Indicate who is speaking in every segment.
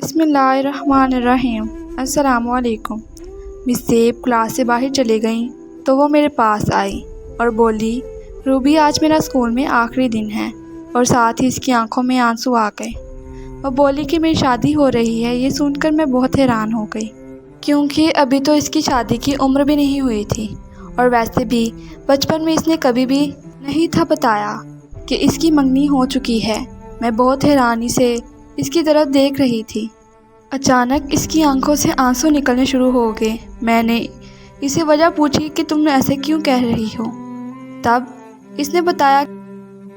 Speaker 1: بسم اللہ الرحمن الرحیم۔ السلام علیکم۔ مس زیب کلاس سے باہر چلے گئیں تو وہ میرے پاس آئی اور بولی، روبی آج میرا اسکول میں آخری دن ہے، اور ساتھ ہی اس کی آنکھوں میں آنسو آ گئے۔ وہ بولی کہ میری شادی ہو رہی ہے۔ یہ سن کر میں بہت حیران ہو گئی، کیونکہ ابھی تو اس کی شادی کی عمر بھی نہیں ہوئی تھی، اور ویسے بھی بچپن میں اس نے کبھی بھی نہیں تھا بتایا کہ اس کی منگنی ہو چکی ہے۔ میں بہت حیرانی سے اس کی طرف دیکھ رہی تھی۔ اچانک اس کی آنکھوں سے آنسو نکلنے شروع ہو گئے۔ میں نے اسے وجہ پوچھی کہ تم ایسے کیوں کہہ رہی ہو؟ تب اس نے بتایا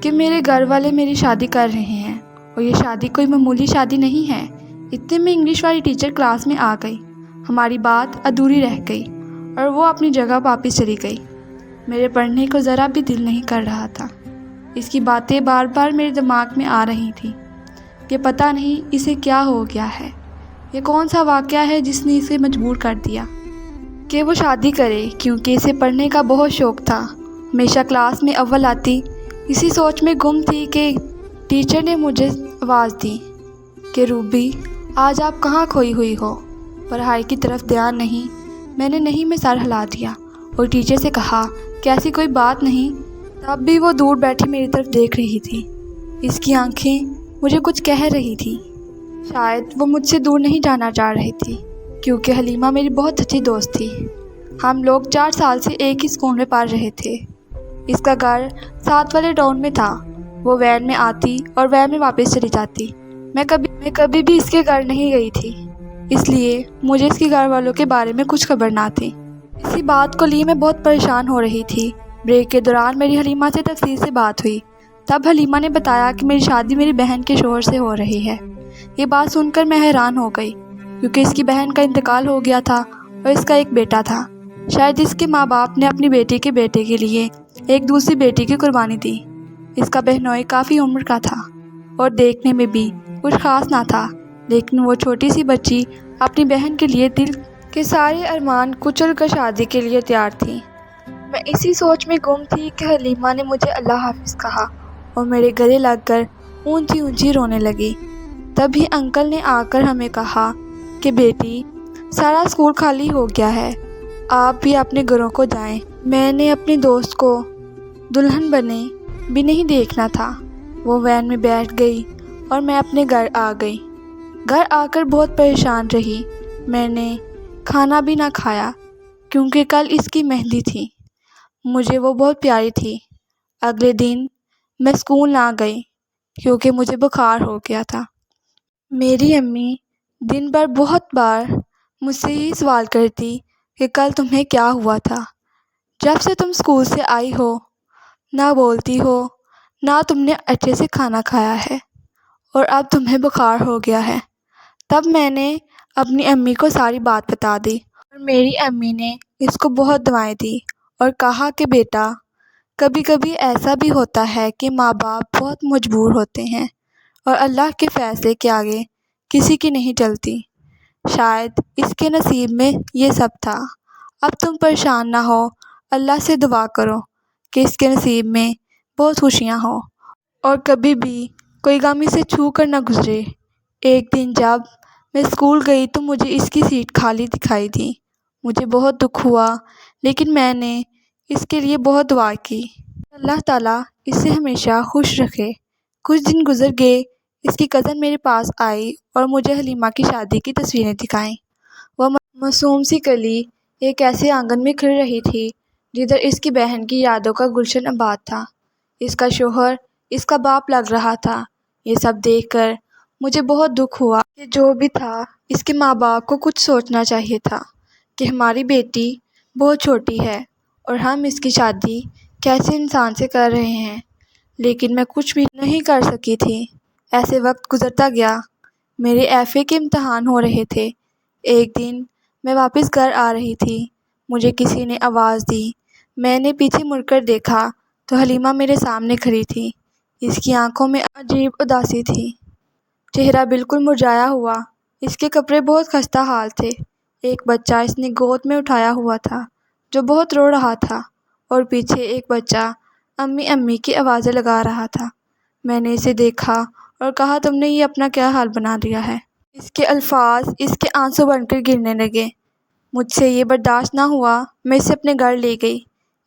Speaker 1: کہ میرے گھر والے میری شادی کر رہے ہیں، اور یہ شادی کوئی معمولی شادی نہیں ہے۔ اتنے میں انگلش والی ٹیچر کلاس میں آ گئی۔ ہماری بات ادھوری رہ گئی اور وہ اپنی جگہ واپس چلی گئی۔ میرے پڑھنے کو ذرا بھی دل نہیں کر رہا تھا۔ اس کی باتیں بار بار میرے دماغ میں آ رہی تھیں کہ پتہ نہیں اسے کیا ہو گیا ہے۔ یہ کون سا واقعہ ہے جس نے اسے مجبور کر دیا کہ وہ شادی کرے، کیونکہ اسے پڑھنے کا بہت شوق تھا۔ ہمیشہ کلاس میں اول آتی۔ اسی سوچ میں گم تھی کہ ٹیچر نے مجھے آواز دی کہ روبی، آج آپ کہاں کھوئی ہوئی ہو؟ پڑھائی کی طرف دھیان نہیں۔ میں نے نہیں میں سر ہلا دیا اور ٹیچر سے کہا کہ ایسی کوئی بات نہیں۔ تب بھی وہ دور بیٹھی میری طرف دیکھ رہی تھی۔ اس کی آنکھیں مجھے کچھ کہہ رہی تھی۔ شاید وہ مجھ سے دور نہیں جانا چاہ رہی تھی، کیونکہ حلیمہ میری بہت اچھی دوست تھی۔ ہم لوگ 4 سال سے ایک ہی اسکول میں پڑھ رہے تھے۔ اس کا گھر ساتھ والے ٹاؤن میں تھا۔ وہ وین میں آتی اور وین میں واپس چلی جاتی۔ میں کبھی بھی اس کے گھر نہیں گئی تھی، اس لیے مجھے اس کے گھر والوں کے بارے میں کچھ خبر نہ تھی۔ اسی بات کو لیے میں بہت پریشان ہو رہی تھی۔ بریک کے دوران میری حلیمہ سے تفصیل سے بات ہوئی۔ تب حلیمہ نے بتایا کہ میری شادی میری بہن کے شوہر سے ہو رہی ہے۔ یہ بات سن کر میں حیران ہو گئی، کیونکہ اس کی بہن کا انتقال ہو گیا تھا اور اس کا ایک بیٹا تھا۔ شاید اس کے ماں باپ نے اپنی بیٹی کے بیٹے کے لیے ایک دوسری بیٹی کی قربانی دی۔ اس کا بہنوئی کافی عمر کا تھا اور دیکھنے میں بھی کچھ خاص نہ تھا، لیکن وہ چھوٹی سی بچی اپنی بہن کے لیے دل کے سارے ارمان کچل کر شادی کے لیے تیار تھی۔ میں اسی سوچ میں گم تھی کہ حلیمہ نے مجھے اللہ حافظ کہا اور میرے گلے لگ کر اونچی اونچی رونے لگی۔ تبھی انکل نے آ کر ہمیں کہا کہ بیٹی، سارا اسکول خالی ہو گیا ہے، آپ بھی اپنے گھروں کو جائیں۔ میں نے اپنی دوست کو دلہن بنے بھی نہیں دیکھنا تھا۔ وہ وین میں بیٹھ گئی اور میں اپنے گھر آ گئی۔ گھر آ کر بہت پریشان رہی۔ میں نے کھانا بھی نہ کھایا، کیونکہ کل اس کی مہندی تھی۔ مجھے وہ بہت پیاری تھی۔ اگلے دن میں اسکول نہ گئی، کیونکہ مجھے بخار ہو گیا تھا۔ میری امی دن بھر بہت بار مجھ سے ہی سوال کرتی کہ کل تمہیں کیا ہوا تھا؟ جب سے تم اسکول سے آئی ہو، نہ بولتی ہو، نہ تم نے اچھے سے کھانا کھایا ہے، اور اب تمہیں بخار ہو گیا ہے۔ تب میں نے اپنی امی کو ساری بات بتا دی، اور میری امی نے اس کو بہت دعائیں دی اور کہا کہ بیٹا، کبھی کبھی ایسا بھی ہوتا ہے کہ ماں باپ بہت مجبور ہوتے ہیں، اور اللہ کے فیصلے کے آگے کسی کی نہیں چلتی۔ شاید اس کے نصیب میں یہ سب تھا۔ اب تم پریشان نہ ہو، اللہ سے دعا کرو کہ اس کے نصیب میں بہت خوشیاں ہوں، اور کبھی بھی کوئی غم اسے چھو کر نہ گزرے۔ ایک دن جب میں اسکول گئی تو مجھے اس کی سیٹ خالی دکھائی دی۔ مجھے بہت دکھ ہوا، لیکن میں نے اس کے لیے بہت دعا کی۔ اللہ تعالیٰ اسے ہمیشہ خوش رکھے۔ کچھ دن گزر گئے۔ اس کی کزن میرے پاس آئی اور مجھے حلیمہ کی شادی کی تصویریں دکھائیں۔ وہ معصوم سی کلی ایک ایسے آنگن میں کھل رہی تھی جدھر اس کی بہن کی یادوں کا گلشن آباد تھا۔ اس کا شوہر اس کا باپ لگ رہا تھا۔ یہ سب دیکھ کر مجھے بہت دکھ ہوا کہ جو بھی تھا، اس کے ماں باپ کو کچھ سوچنا چاہیے تھا کہ ہماری بیٹی بہت چھوٹی ہے اور ہم اس کی شادی کیسے انسان سے کر رہے ہیں، لیکن میں کچھ بھی نہیں کر سکی تھی۔ ایسے وقت گزرتا گیا۔ میرے ایف اے کے امتحان ہو رہے تھے۔ ایک دن میں واپس گھر آ رہی تھی۔ مجھے کسی نے آواز دی۔ میں نے پیچھے مڑ کر دیکھا تو حلیمہ میرے سامنے کھڑی تھی۔ اس کی آنکھوں میں عجیب اداسی تھی، چہرہ بالکل مرجھایا ہوا۔ اس کے کپڑے بہت خستہ حال تھے۔ ایک بچہ اس نے گود میں اٹھایا ہوا تھا جو بہت رو رہا تھا، اور پیچھے ایک بچہ امی امی کی آوازیں لگا رہا تھا۔ میں نے اسے دیکھا اور کہا، تم نے یہ اپنا کیا حال بنا لیا ہے؟ اس کے الفاظ اس کے آنسو بن کر گرنے لگے۔ مجھ سے یہ برداشت نہ ہوا، میں اسے اپنے گھر لے گئی۔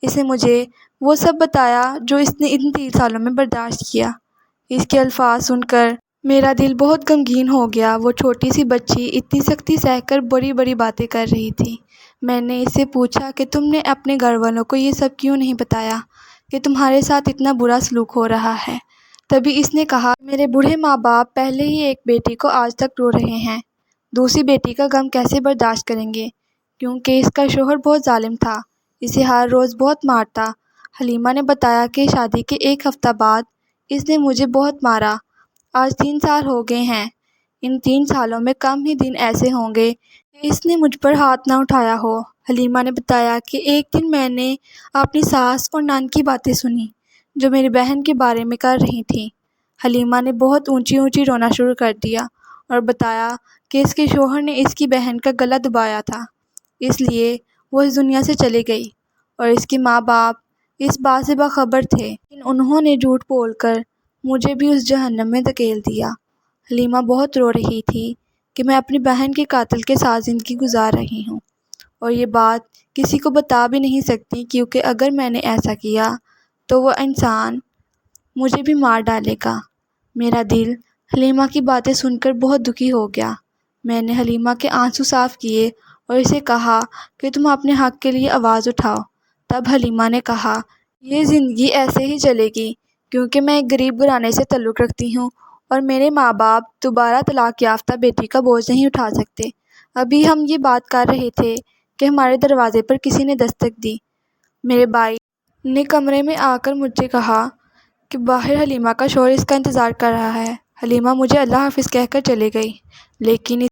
Speaker 1: اس نے مجھے وہ سب بتایا جو اس نے ان 3 سالوں میں برداشت کیا۔ اس کے الفاظ سن کر میرا دل بہت غمگین ہو گیا۔ وہ چھوٹی سی بچی اتنی سختی سہ کر بڑی بڑی باتیں کر رہی تھی۔ میں نے اس سے پوچھا کہ تم نے اپنے گھر والوں کو یہ سب کیوں نہیں بتایا کہ تمہارے ساتھ اتنا برا سلوک ہو رہا ہے؟ تبھی اس نے کہا، میرے بوڑھے ماں باپ پہلے ہی ایک بیٹی کو آج تک رو رہے ہیں، دوسری بیٹی کا غم کیسے برداشت کریں گے؟ کیونکہ اس کا شوہر بہت ظالم تھا، اسے ہر روز بہت مارتا۔ حلیمہ نے بتایا کہ شادی کے 1 ہفتہ بعد اس نے مجھے بہت مارا۔ آج 3 سال ہو گئے ہیں، ان 3 سالوں میں کم ہی دن ایسے ہوں گے کہ اس نے مجھ پر ہاتھ نہ اٹھایا ہو۔ حلیمہ نے بتایا کہ ایک دن میں نے اپنی ساس اور نان کی باتیں سنی جو میری بہن کے بارے میں کر رہی تھیں۔ حلیمہ نے بہت اونچی اونچی رونا شروع کر دیا اور بتایا کہ اس کے شوہر نے اس کی بہن کا گلا دبایا تھا، اس لیے وہ اس دنیا سے چلی گئی، اور اس کے ماں باپ اس بات سے باخبر تھے، لیکن انہوں نے جھوٹ بول کر مجھے بھی اس جہنم میں دھکیل دیا۔ حلیمہ بہت رو رہی تھی کہ میں اپنی بہن کے قاتل کے ساتھ زندگی گزار رہی ہوں، اور یہ بات کسی کو بتا بھی نہیں سکتی، کیونکہ اگر میں نے ایسا کیا تو وہ انسان مجھے بھی مار ڈالے گا۔ میرا دل حلیمہ کی باتیں سن کر بہت دکھی ہو گیا۔ میں نے حلیمہ کے آنسو صاف کیے اور اسے کہا کہ تم اپنے حق کے لیے آواز اٹھاؤ۔ تب حلیمہ نے کہا، یہ زندگی ایسے ہی چلے گی کیونکہ میں ایک غریب گھرانے سے تعلق رکھتی ہوں اور میرے ماں باپ دوبارہ طلاق یافتہ بیٹی کا بوجھ نہیں اٹھا سکتے۔ ابھی ہم یہ بات کر رہے تھے کہ ہمارے دروازے پر کسی نے دستک دی۔ میرے بھائی نے کمرے میں آ کر مجھ سے کہا کہ باہر حلیمہ کا شوہر اس کا انتظار کر رہا ہے۔ حلیمہ مجھے اللہ حافظ کہہ کر چلے گئی، لیکن